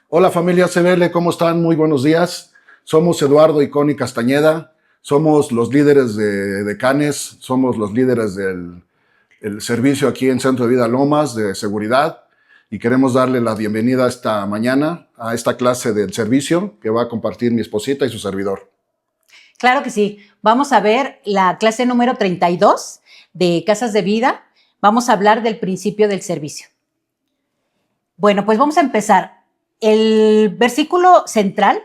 Hola familia CBL, ¿cómo están? Muy buenos días. Somos Eduardo y Connie Castañeda, somos los líderes de Canes, somos los líderes del el servicio aquí en Centro de Vida Lomas de seguridad y queremos darle la bienvenida esta mañana a esta clase del servicio que va a compartir mi esposita y su servidor. Claro que sí. Vamos a ver la clase número 32 de Casas de Vida. Vamos a hablar del principio del servicio. Bueno, pues vamos a empezar. El versículo central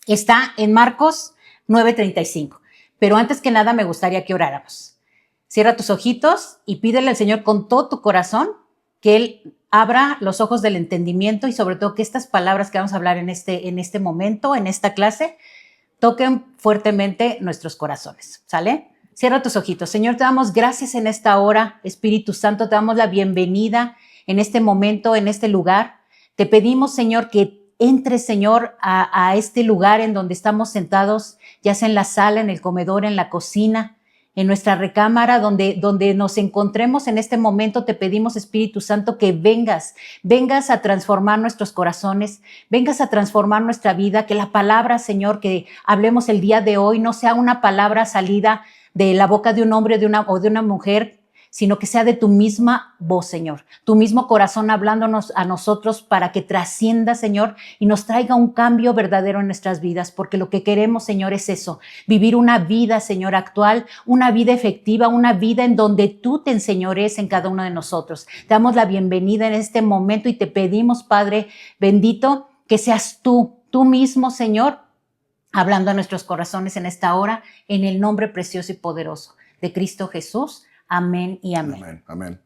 está en Marcos 9:35. Pero antes que nada me gustaría que oráramos. Cierra tus ojitos y pídele al Señor con todo tu corazón que Él abra los ojos del entendimiento y sobre todo que estas palabras que vamos a hablar en este momento, en esta clase, toquen fuertemente nuestros corazones, ¿sale? Cierra tus ojitos. Señor, te damos gracias en esta hora. Espíritu Santo, te damos la bienvenida en este momento, en este lugar. Te pedimos, Señor, que entres, Señor, a este lugar en donde estamos sentados, ya sea en la sala, en el comedor, en la cocina, en nuestra recámara, donde nos encontremos en este momento. Te pedimos, Espíritu Santo, que vengas a transformar nuestros corazones, vengas a transformar nuestra vida, que la palabra, Señor, que hablemos el día de hoy no sea una palabra salida de la boca de un hombre o de una mujer, sino que sea de tu misma voz, Señor, tu mismo corazón hablándonos a nosotros para que trascienda, Señor, y nos traiga un cambio verdadero en nuestras vidas, porque lo que queremos, Señor, es eso, vivir una vida, Señor, actual, una vida efectiva, una vida en donde tú te enseñores en cada uno de nosotros. Te damos la bienvenida en este momento y te pedimos, Padre bendito, que seas tú mismo, Señor, hablando a nuestros corazones en esta hora, en el nombre precioso y poderoso de Cristo Jesús. Amén y amén. Amén, amén.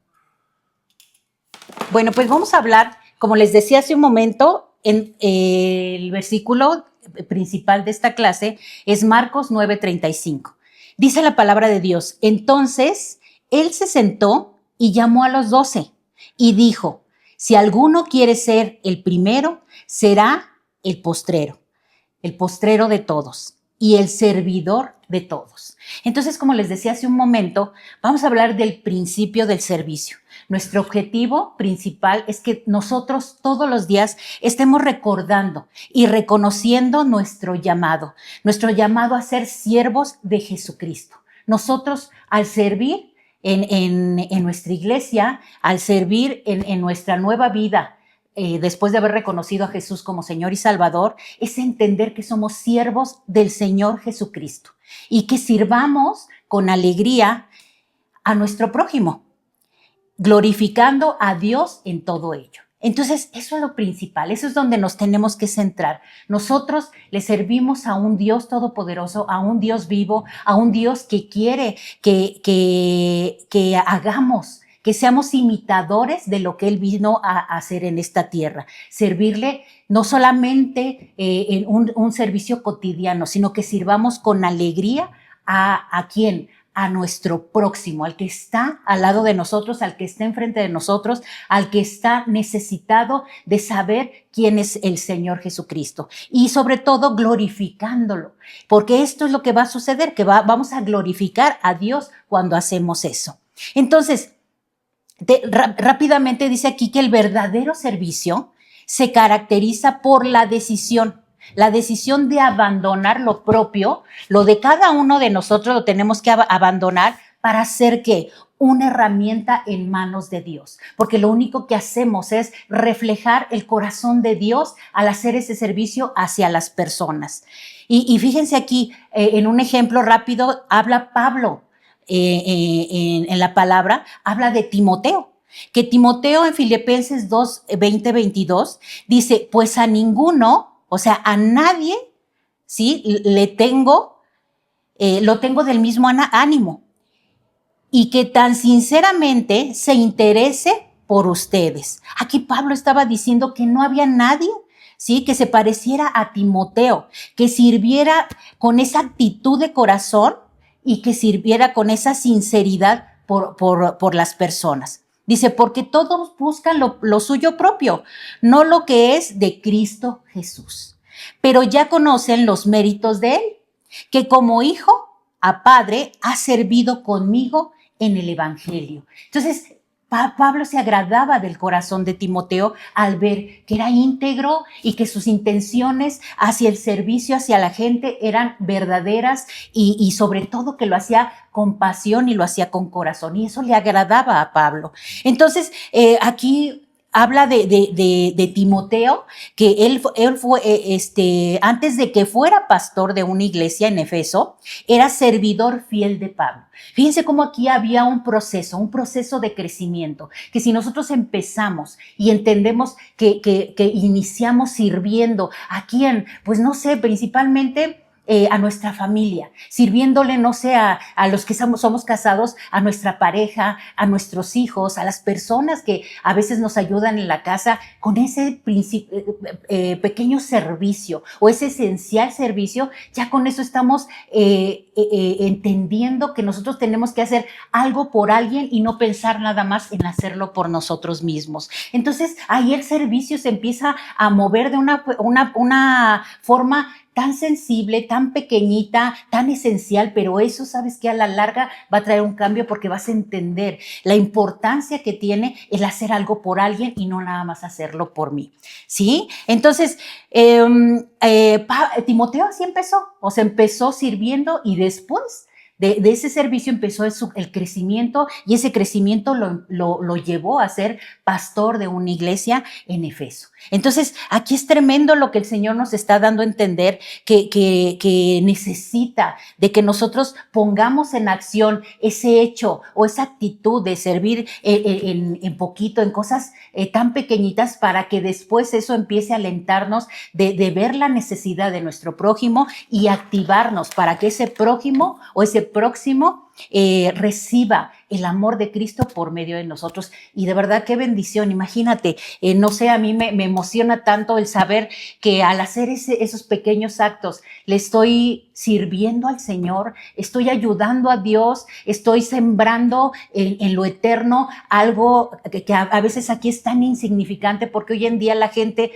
Bueno, pues vamos a hablar, como les decía hace un momento, en el versículo principal de esta clase es Marcos 9:35. Dice la palabra de Dios: entonces él se sentó y llamó a los 12 y dijo: si alguno quiere ser el primero, será el postrero de todos y el servidor de todos. Entonces, como les decía hace un momento, vamos a hablar del principio del servicio. Nuestro objetivo principal es que nosotros todos los días estemos recordando y reconociendo nuestro llamado a ser siervos de Jesucristo. Nosotros, al servir en nuestra iglesia, al servir en nuestra nueva vida, después de haber reconocido a Jesús como Señor y Salvador, es entender que somos siervos del Señor Jesucristo y que sirvamos con alegría a nuestro prójimo, glorificando a Dios en todo ello. Entonces, eso es lo principal, eso es donde nos tenemos que centrar. Nosotros le servimos a un Dios todopoderoso, a un Dios vivo, a un Dios que quiere que hagamos, que seamos imitadores de lo que Él vino a hacer en esta tierra. Servirle no solamente en un servicio cotidiano, sino que sirvamos con alegría ¿a quién? A nuestro próximo, al que está al lado de nosotros, al que está enfrente de nosotros, al que está necesitado de saber quién es el Señor Jesucristo. Y sobre todo glorificándolo, porque esto es lo que va a suceder, que vamos a glorificar a Dios cuando hacemos eso. Entonces, rápidamente dice aquí que el verdadero servicio se caracteriza por la decisión de abandonar lo propio, lo de cada uno de nosotros lo tenemos que abandonar para hacer ¿qué? Una herramienta en manos de Dios, porque lo único que hacemos es reflejar el corazón de Dios al hacer ese servicio hacia las personas. Y fíjense aquí, en un ejemplo rápido, habla Pablo. En la palabra, habla de Timoteo, que Timoteo en Filipenses 2:20-22 dice: pues a ninguno, o sea, a nadie, ¿sí? Lo tengo del mismo ánimo, y que tan sinceramente se interese por ustedes. Aquí Pablo estaba diciendo que no había nadie, ¿sí?, que se pareciera a Timoteo, que sirviera con esa actitud de corazón y que sirviera con esa sinceridad por las personas. Dice, porque todos buscan lo suyo propio, no lo que es de Cristo Jesús. Pero ya conocen los méritos de Él, que como hijo a padre ha servido conmigo en el Evangelio. Entonces, Pablo se agradaba del corazón de Timoteo al ver que era íntegro y que sus intenciones hacia el servicio, hacia la gente eran verdaderas y sobre todo que lo hacía con pasión y lo hacía con corazón, y eso le agradaba a Pablo. Entonces, aquí habla de Timoteo, que él fue, antes de que fuera pastor de una iglesia en Efeso, era servidor fiel de Pablo. Fíjense cómo aquí había un proceso de crecimiento, que si nosotros empezamos y entendemos que iniciamos sirviendo a quién, pues no sé, principalmente a nuestra familia, sirviéndole, no sé, a los que somos casados, a nuestra pareja, a nuestros hijos, a las personas que a veces nos ayudan en la casa, con ese pequeño servicio o ese esencial servicio, ya con eso estamos entendiendo que nosotros tenemos que hacer algo por alguien y no pensar nada más en hacerlo por nosotros mismos. Entonces, ahí el servicio se empieza a mover de una forma tan sensible, tan pequeñita, tan esencial, pero eso, sabes que a la larga va a traer un cambio porque vas a entender la importancia que tiene el hacer algo por alguien y no nada más hacerlo por mí, ¿sí? Entonces, Timoteo así empezó, o sea, empezó sirviendo y después de ese servicio empezó el crecimiento, y ese crecimiento lo llevó a ser pastor de una iglesia en Efeso. Entonces, aquí es tremendo lo que el Señor nos está dando a entender, que necesita de que nosotros pongamos en acción ese hecho o esa actitud de servir en poquito, en cosas tan pequeñitas, para que después eso empiece a alentarnos de ver la necesidad de nuestro prójimo y activarnos para que ese prójimo o ese próximo reciba el amor de Cristo por medio de nosotros. Y de verdad, qué bendición. Imagínate, no sé, a mí me emociona tanto el saber que al hacer esos pequeños actos le estoy sirviendo al Señor, estoy ayudando a Dios, estoy sembrando en lo eterno algo que a veces aquí es tan insignificante, porque hoy en día la gente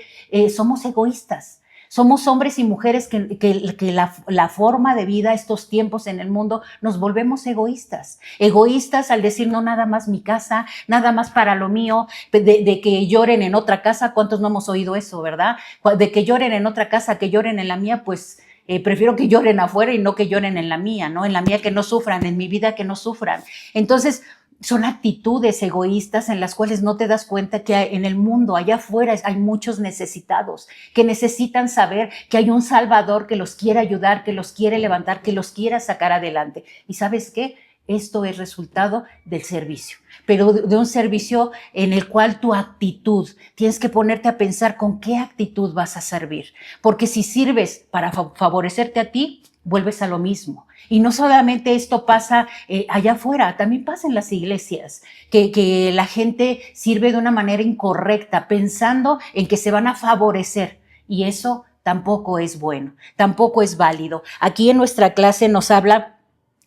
somos egoístas. Somos hombres y mujeres que la forma de vida, estos tiempos en el mundo, nos volvemos egoístas. Egoístas al decir, no, nada más mi casa, nada más para lo mío, de que lloren en otra casa. ¿Cuántos no hemos oído eso, verdad? De que lloren en otra casa, que lloren en la mía, pues prefiero que lloren afuera y no que lloren en la mía, ¿no? En la mía que no sufran, en mi vida que no sufran. Entonces, son actitudes egoístas en las cuales no te das cuenta que en el mundo, allá afuera, hay muchos necesitados que necesitan saber que hay un Salvador que los quiere ayudar, que los quiere levantar, que los quiera sacar adelante. ¿Y sabes qué? Esto es resultado del servicio, pero de un servicio en el cual tu actitud, tienes que ponerte a pensar con qué actitud vas a servir, porque si sirves para favorecerte a ti, vuelves a lo mismo. Y no solamente esto pasa allá afuera, también pasa en las iglesias, que la gente sirve de una manera incorrecta, pensando en que se van a favorecer, y eso tampoco es bueno, tampoco es válido. Aquí en nuestra clase nos habla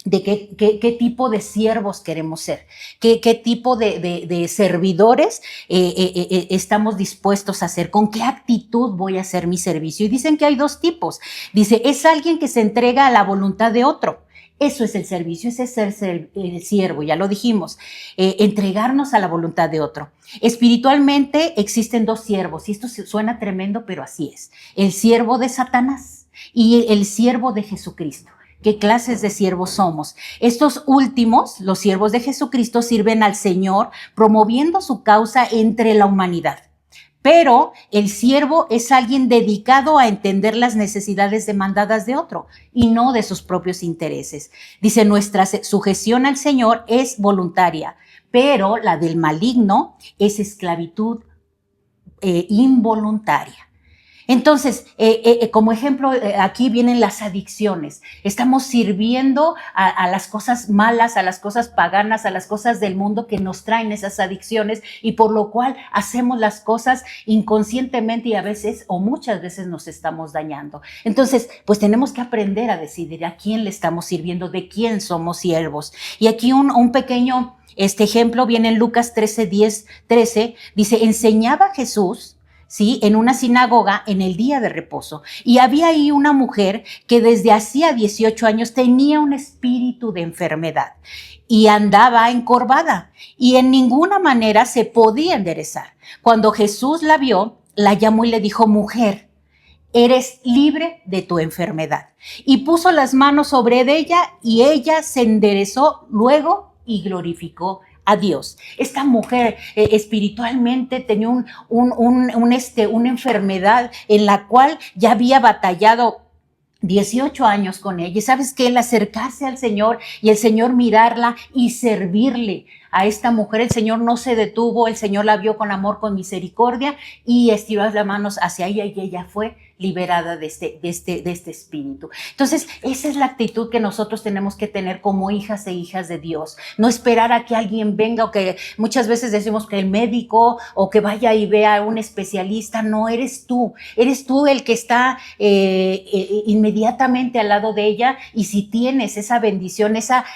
de qué tipo de siervos queremos ser, qué tipo de servidores estamos dispuestos a hacer, con qué actitud voy a hacer mi servicio. Y dicen que hay dos tipos. Dice, es alguien que se entrega a la voluntad de otro. Eso es el servicio, ese es el siervo, ya lo dijimos, entregarnos a la voluntad de otro. Espiritualmente existen dos siervos, y esto suena tremendo, pero así es. El siervo de Satanás y el siervo de Jesucristo. ¿Qué clases de siervos somos? Estos últimos, los siervos de Jesucristo, sirven al Señor promoviendo su causa entre la humanidad. Pero el siervo es alguien dedicado a entender las necesidades demandadas de otro y no de sus propios intereses. Dice, nuestra sujeción al Señor es voluntaria, pero la del maligno es esclavitud involuntaria. Entonces, como ejemplo, aquí vienen las adicciones. Estamos sirviendo a las cosas malas, a las cosas paganas, a las cosas del mundo que nos traen esas adicciones, y por lo cual hacemos las cosas inconscientemente y a veces o muchas veces nos estamos dañando. Entonces, pues tenemos que aprender a decidir a quién le estamos sirviendo, de quién somos siervos. Y aquí un pequeño ejemplo viene en Lucas 13:10-13. Dice, enseñaba Jesús ¿sí? En una sinagoga en el día de reposo. Y había ahí una mujer que desde hacía 18 años tenía un espíritu de enfermedad y andaba encorvada y en ninguna manera se podía enderezar. Cuando Jesús la vio, la llamó y le dijo: mujer, eres libre de tu enfermedad. Y puso las manos sobre ella y ella se enderezó luego y glorificó a Dios. Esta mujer espiritualmente tenía una enfermedad en la cual ya había batallado 18 años con ella. Y sabes que el acercarse al Señor y el Señor mirarla y servirle a esta mujer, el Señor no se detuvo, el Señor la vio con amor, con misericordia y estiró las manos hacia ella y ella fue liberada de este espíritu. Entonces, esa es la actitud que nosotros tenemos que tener como hijas e hijas de Dios. No esperar a que alguien venga o que muchas veces decimos que el médico o que vaya y vea a un especialista. No, eres tú el que está inmediatamente al lado de ella, y si tienes esa bendición, esa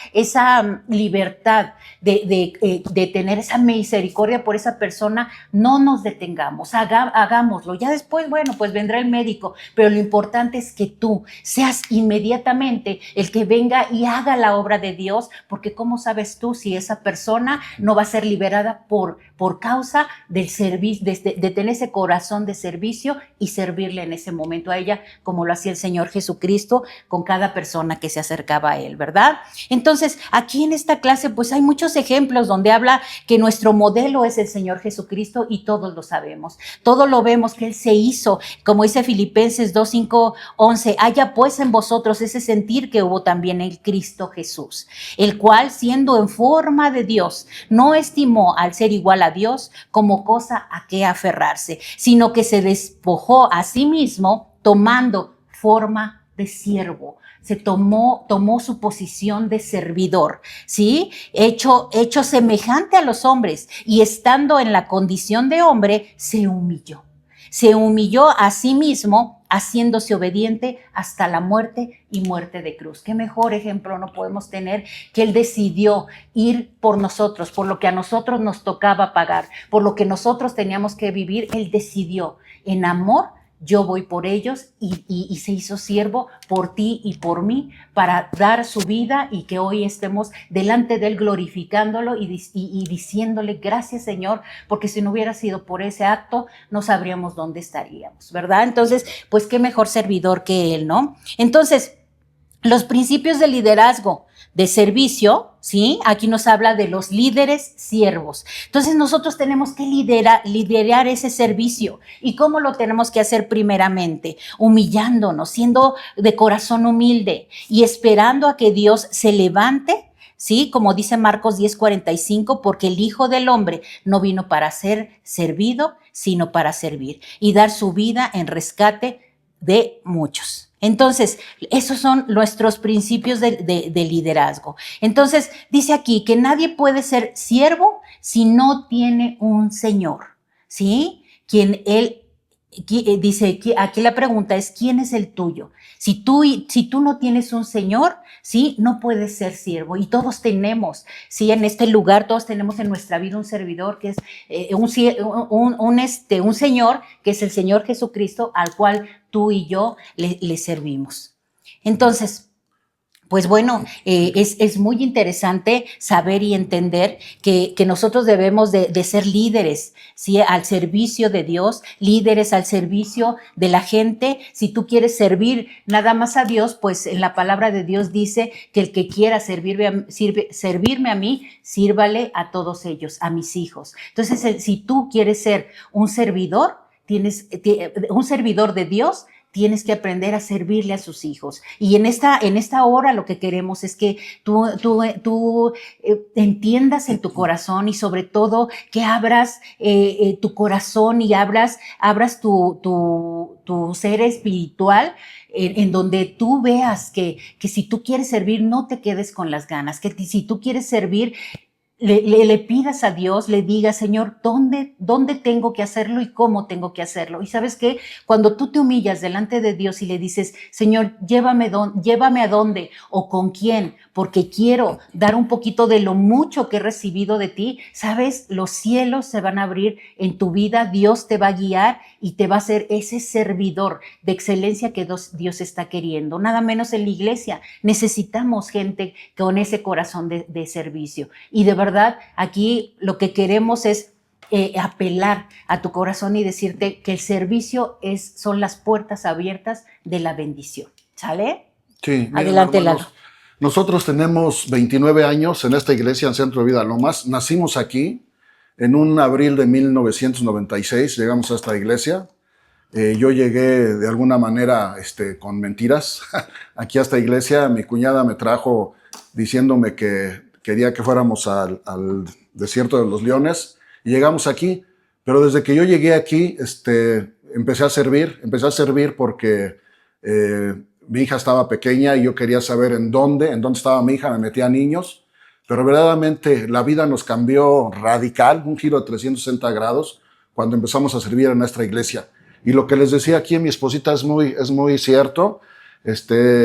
libertad de tener esa misericordia por esa persona, no nos detengamos, hagámoslo. Ya después, bueno, pues vendrá el médico, pero lo importante es que tú seas inmediatamente el que venga y haga la obra de Dios, porque ¿cómo sabes tú si esa persona no va a ser liberada por causa del servicio, de tener ese corazón de servicio y servirle en ese momento a ella, como lo hacía el Señor Jesucristo con cada persona que se acercaba a Él, ¿verdad? Entonces, aquí en esta clase, pues hay muchos ejemplos donde habla que nuestro modelo es el Señor Jesucristo y todos lo sabemos. Todo lo vemos que Él se hizo, como dice Filipenses 2, 5, 11, haya pues en vosotros ese sentir que hubo también en Cristo Jesús, el cual, siendo en forma de Dios, no estimó al ser igual a Dios como cosa a que aferrarse, sino que se despojó a sí mismo, tomando forma de siervo. Se tomó su posición de servidor, ¿sí? Hecho semejante a los hombres, y estando en la condición de hombre, se humilló. Se humilló a sí mismo, haciéndose obediente hasta la muerte y muerte de cruz. Qué mejor ejemplo no podemos tener que Él decidió ir por nosotros, por lo que a nosotros nos tocaba pagar, por lo que nosotros teníamos que vivir. Él decidió en amor: yo voy por ellos, y se hizo siervo por ti y por mí para dar su vida, y que hoy estemos delante de Él glorificándolo y diciéndole gracias, Señor, porque si no hubiera sido por ese acto no sabríamos dónde estaríamos, ¿verdad? Entonces, pues qué mejor servidor que Él, ¿no? Entonces, los principios de liderazgo, de servicio, ¿sí? Aquí nos habla de los líderes siervos. Entonces nosotros tenemos que liderar ese servicio. ¿Y cómo lo tenemos que hacer? Primeramente, humillándonos, siendo de corazón humilde y esperando a que Dios se levante, ¿sí? Como dice Marcos 10:45, porque el Hijo del Hombre no vino para ser servido, sino para servir y dar su vida en rescate de muchos. Entonces, esos son nuestros principios de liderazgo. Entonces, dice aquí que nadie puede ser siervo si no tiene un señor, ¿sí? Dice, aquí la pregunta es: ¿quién es el tuyo? Si tú no tienes un señor, ¿sí? No puedes ser siervo. Y todos tenemos, ¿sí? En este lugar todos tenemos en nuestra vida un servidor que es un señor, que es el Señor Jesucristo, al cual tú y yo le servimos. Entonces, pues bueno, es muy interesante saber y entender que nosotros debemos de ser líderes, ¿sí? Al servicio de Dios, líderes al servicio de la gente. Si tú quieres servir nada más a Dios, pues en la palabra de Dios dice que el que quiera servirme a mí, sírvale a todos ellos, a mis hijos. Entonces, si tú quieres ser un servidor de Dios, tienes que aprender a servirle a sus hijos. Y en esta hora lo que queremos es que tú entiendas en tu corazón, y sobre todo que abras tu corazón y abras tu ser espiritual, en donde tú veas que si tú quieres servir, no te quedes con las ganas, que si tú quieres servir, le pidas a Dios, le digas, Señor, ¿dónde tengo que hacerlo y cómo tengo que hacerlo? Y ¿sabes qué? Cuando tú te humillas delante de Dios y le dices, Señor, llévame a dónde o con quién, porque quiero dar un poquito de lo mucho que he recibido de ti, ¿sabes? Los cielos se van a abrir en tu vida, Dios te va a guiar y te va a hacer ese servidor de excelencia que Dios está queriendo. Nada menos en la iglesia. Necesitamos gente con ese corazón de servicio. Y de verdad, aquí lo que queremos es apelar a tu corazón y decirte que el servicio son las puertas abiertas de la bendición. ¿Sale? Sí, miren, Adelante, hermanos, Lalo. nosotros tenemos 29 años en esta iglesia en Centro de Vida Lomas. Nacimos aquí en un abril de 1996, llegamos a esta iglesia. Yo llegué de alguna manera con mentiras aquí a esta iglesia. Mi cuñada me trajo diciéndome que quería que fuéramos al desierto de los leones y llegamos aquí. Pero desde que yo llegué aquí, empecé a servir porque mi hija estaba pequeña y yo quería saber en dónde estaba mi hija, me metí a niños. Pero verdaderamente la vida nos cambió radical, un giro de 360 grados cuando empezamos a servir en nuestra iglesia. Y lo que les decía aquí a mi esposita es muy cierto.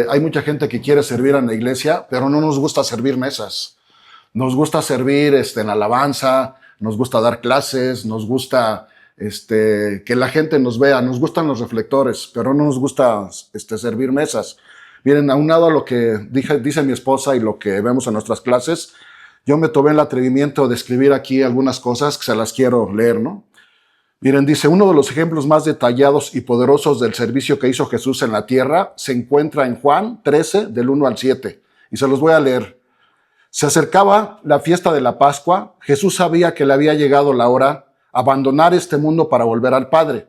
Hay mucha gente que quiere servir en la iglesia, pero no nos gusta servir mesas. Nos gusta servir en alabanza, nos gusta dar clases, nos gusta que la gente nos vea, nos gustan los reflectores, pero no nos gusta servir mesas. Miren, aunado a lo que dice mi esposa y lo que vemos en nuestras clases, yo me tomé el atrevimiento de escribir aquí algunas cosas que se las quiero leer, ¿no? Miren, dice, uno de los ejemplos más detallados y poderosos del servicio que hizo Jesús en la tierra se encuentra en Juan 13, del 1 al 7. Y se los voy a leer. Se acercaba la fiesta de la Pascua. Jesús sabía que le había llegado la hora abandonar este mundo para volver al Padre.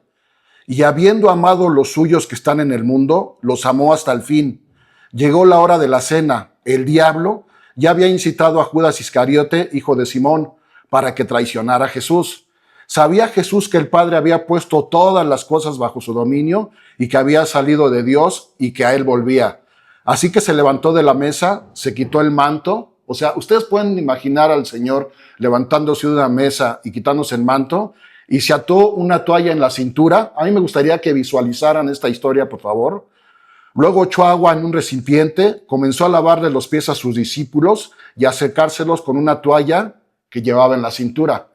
Y habiendo amado los suyos que están en el mundo, los amó hasta el fin. Llegó la hora de la cena. El diablo ya había incitado a Judas Iscariote, hijo de Simón, para que traicionara a Jesús. Sabía Jesús que el Padre había puesto todas las cosas bajo su dominio y que había salido de Dios y que a él volvía. Así que se levantó de la mesa, se quitó el manto. O sea, ustedes pueden imaginar al Señor levantándose de una mesa y quitándose el manto y se ató una toalla en la cintura. A mí me gustaría que visualizaran esta historia, por favor. Luego echó agua en un recipiente, comenzó a lavarle los pies a sus discípulos y a secárselos con una toalla que llevaba en la cintura.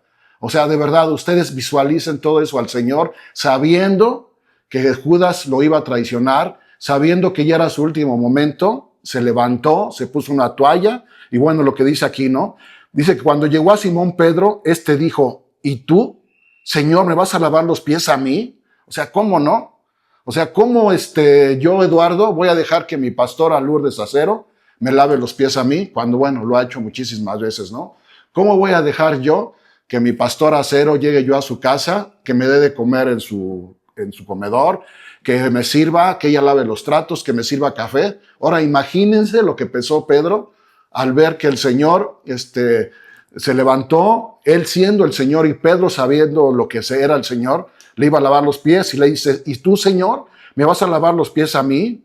O sea, de verdad, ustedes visualicen todo eso al Señor, sabiendo que Judas lo iba a traicionar, sabiendo que ya era su último momento, se levantó, se puso una toalla, y bueno, lo que dice aquí, ¿no? Dice que cuando llegó a Simón Pedro, dijo, ¿y tú, Señor, me vas a lavar los pies a mí? O sea, ¿cómo no? O sea, ¿cómo yo, Eduardo, voy a dejar que mi pastora Lourdes Acero me lave los pies a mí? Cuando, bueno, lo ha hecho muchísimas veces, ¿no? ¿Cómo voy a dejar yo que mi pastor Acero llegue yo a su casa, que me dé de comer en su comedor, que me sirva, que ella lave los tratos, que me sirva café? Ahora imagínense lo que pensó Pedro al ver que el Señor se levantó, él siendo el Señor y Pedro sabiendo lo que era el Señor, le iba a lavar los pies y le dice, ¿y tú, Señor, me vas a lavar los pies a mí?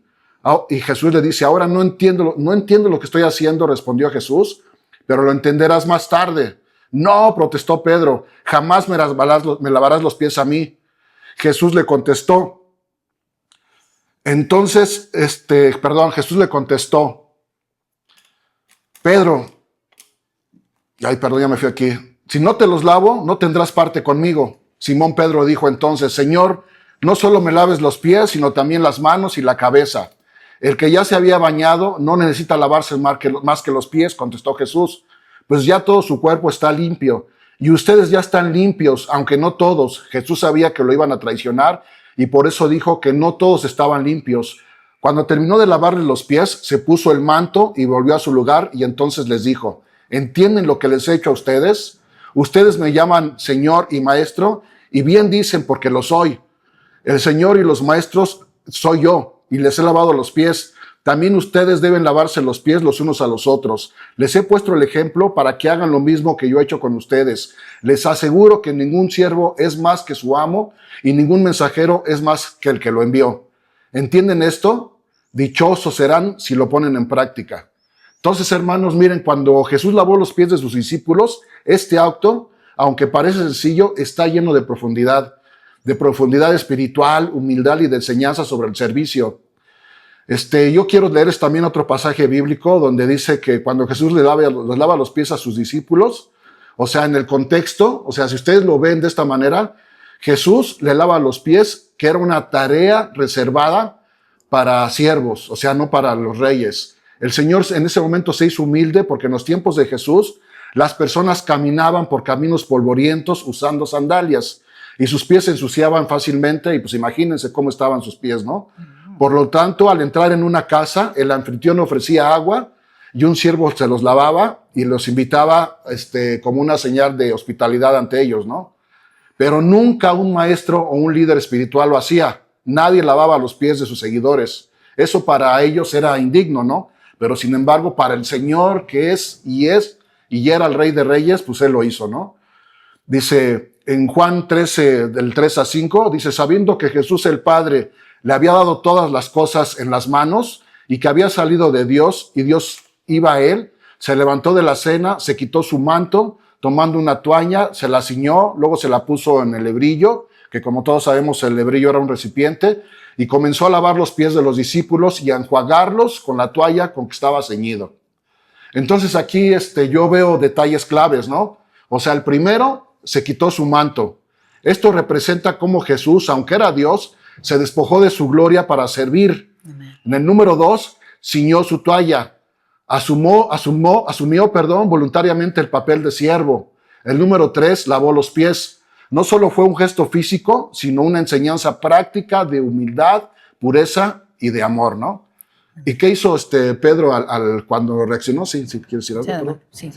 Y Jesús le dice, ahora no entiendo lo que estoy haciendo, respondió Jesús, pero lo entenderás más tarde. No, protestó Pedro, jamás me lavarás los pies a mí. Jesús le contestó. Entonces, Jesús le contestó, Pedro, ya me fui aquí. Si no te los lavo, no tendrás parte conmigo. Simón Pedro dijo entonces, Señor, no solo me laves los pies, sino también las manos y la cabeza. El que ya se había bañado no necesita lavarse más que los pies, contestó Jesús. Pues ya todo su cuerpo está limpio y ustedes ya están limpios, aunque no todos. Jesús sabía que lo iban a traicionar y por eso dijo que no todos estaban limpios. Cuando terminó de lavarle los pies, se puso el manto y volvió a su lugar y entonces les dijo, ¿entienden lo que les he hecho a ustedes? Ustedes me llaman Señor y Maestro y bien dicen porque lo soy. El Señor y los maestros soy yo y les he lavado los pies. También ustedes deben lavarse los pies los unos a los otros. Les he puesto el ejemplo para que hagan lo mismo que yo he hecho con ustedes. Les aseguro que ningún siervo es más que su amo y ningún mensajero es más que el que lo envió. ¿Entienden esto? Dichosos serán si lo ponen en práctica. Entonces, hermanos, miren, cuando Jesús lavó los pies de sus discípulos, este acto, aunque parece sencillo, está lleno de profundidad espiritual, humildad y de enseñanza sobre el servicio. Yo quiero leerles también otro pasaje bíblico donde dice que cuando Jesús les lava los pies a sus discípulos, o sea, en el contexto, o sea, si ustedes lo ven de esta manera, Jesús le lava los pies, que era una tarea reservada para siervos, o sea, no para los reyes. El Señor en ese momento se hizo humilde porque en los tiempos de Jesús las personas caminaban por caminos polvorientos usando sandalias y sus pies se ensuciaban fácilmente y pues imagínense cómo estaban sus pies, ¿no? Por lo tanto, al entrar en una casa, el anfitrión ofrecía agua y un siervo se los lavaba y los invitaba como una señal de hospitalidad ante ellos, ¿no? Pero nunca un maestro o un líder espiritual lo hacía. Nadie lavaba los pies de sus seguidores. Eso para ellos era indigno, ¿no? Pero sin embargo, para el Señor que es y era el Rey de Reyes, pues Él lo hizo, ¿no? Dice en Juan 13, del 3 a 5, dice, sabiendo que Jesús el Padre le había dado todas las cosas en las manos y que había salido de Dios y Dios iba a Él, se levantó de la cena, se quitó su manto, tomando una toalla, se la ciñó, luego se la puso en el lebrillo, que como todos sabemos el lebrillo era un recipiente, y comenzó a lavar los pies de los discípulos y a enjuagarlos con la toalla con que estaba ceñido. Entonces aquí yo veo detalles claves, ¿no? O sea, el primero, se quitó su manto. Esto representa cómo Jesús, aunque era Dios, se despojó de su gloria para servir. Amén. En el número 2, ciñó su toalla. Asumió, voluntariamente el papel de siervo. El número 3, lavó los pies. No solo fue un gesto físico, sino una enseñanza práctica de humildad, pureza y de amor, ¿no? ¿Y qué hizo Pedro cuando reaccionó? Sí, ¿quieres decir algo? Sí,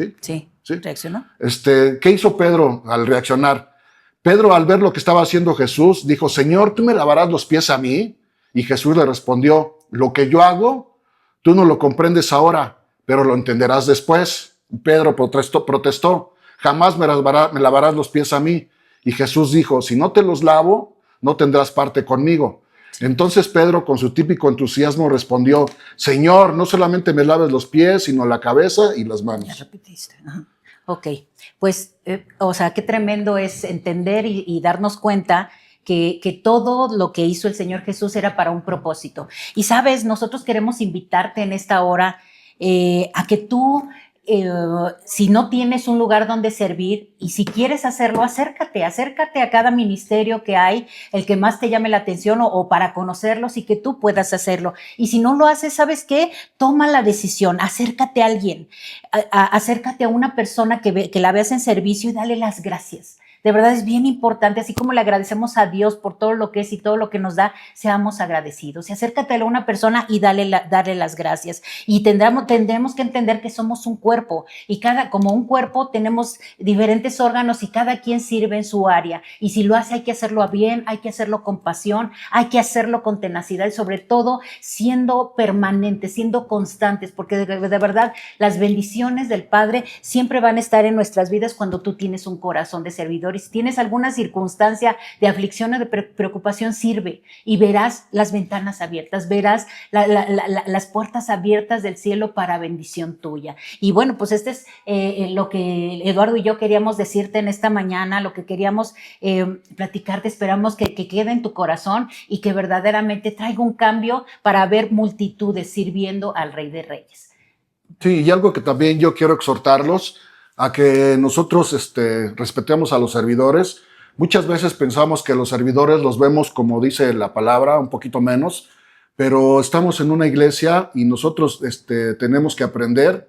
reaccionó. ¿Qué hizo Pedro al reaccionar? Pedro, al ver lo que estaba haciendo Jesús, dijo, Señor, ¿tú me lavarás los pies a mí? Y Jesús le respondió, lo que yo hago, tú no lo comprendes ahora, pero lo entenderás después. Pedro protestó, jamás me lavarás los pies a mí. Y Jesús dijo, si no te los lavo, no tendrás parte conmigo. Entonces Pedro, con su típico entusiasmo, respondió, Señor, no solamente me laves los pies, sino la cabeza y las manos. Ya repetiste. Ajá. Ok, pues, qué tremendo es entender y darnos cuenta que todo lo que hizo el Señor Jesús era para un propósito. Y sabes, nosotros queremos invitarte en esta hora a que tú, si no tienes un lugar donde servir y si quieres hacerlo, acércate a cada ministerio que hay, el que más te llame la atención o para conocerlos y que tú puedas hacerlo. Y si no lo haces, ¿sabes qué? Toma la decisión, acércate a alguien, acércate a una persona que la veas en servicio y dale las gracias. De verdad es bien importante, así como le agradecemos a Dios por todo lo que es y todo lo que nos da, seamos agradecidos. Y acércate a una persona y dale las gracias. Y tendremos que entender que somos un cuerpo y como un cuerpo tenemos diferentes órganos y cada quien sirve en su área. Y si lo hace hay que hacerlo bien, hay que hacerlo con pasión, hay que hacerlo con tenacidad y sobre todo siendo permanentes, siendo constantes, porque de verdad las bendiciones del Padre siempre van a estar en nuestras vidas cuando tú tienes un corazón de servidor. Y si tienes alguna circunstancia de aflicción o de preocupación, sirve y verás las ventanas abiertas, verás las puertas abiertas del cielo para bendición tuya. Y bueno, pues este es lo que Eduardo y yo queríamos decirte en esta mañana, lo que queríamos platicarte. Esperamos que quede en tu corazón y que verdaderamente traiga un cambio para ver multitudes sirviendo al Rey de Reyes. Sí, y algo que también yo quiero exhortarlos a que nosotros respetemos a los servidores. Muchas veces pensamos que los servidores los vemos, como dice la palabra, un poquito menos, pero estamos en una iglesia y nosotros tenemos que aprender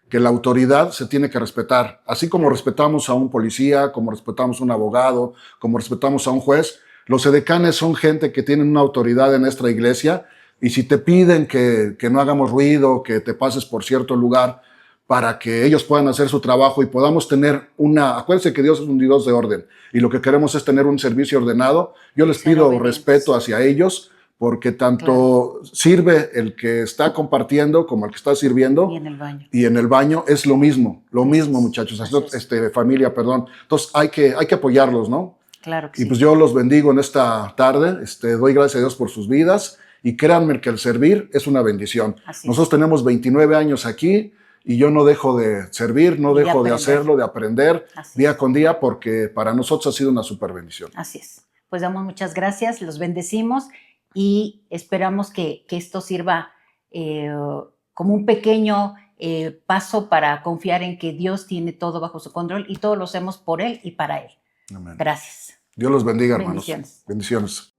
que la autoridad se tiene que respetar. Así como respetamos a un policía, como respetamos a un abogado, como respetamos a un juez, los edecanes son gente que tienen una autoridad en nuestra iglesia y si te piden que no hagamos ruido, que te pases por cierto lugar, para que ellos puedan hacer su trabajo y podamos tener acuérdense que Dios es un Dios de orden y lo que queremos es tener un servicio ordenado. Yo les pido respeto hacia ellos porque tanto sirve el que está compartiendo como el que está sirviendo. Y en el baño es lo mismo muchachos, familia, perdón. Entonces hay que apoyarlos, ¿no? Claro que y pues yo los bendigo en esta tarde, doy gracias a Dios por sus vidas y créanme que el servir es una bendición. Nosotros tenemos 29 años aquí. y yo no dejo de servir, no Y de dejo de aprender. hacerlo, de aprender Así día es. con día, porque para nosotros ha sido una super bendición. Así es. Pues damos muchas gracias, los bendecimos y esperamos que esto sirva como un pequeño paso para confiar en que Dios tiene todo bajo su control y todo lo hacemos por Él y para Él. Amén. Gracias. Dios los bendiga, hermanos. Bendiciones. Bendiciones.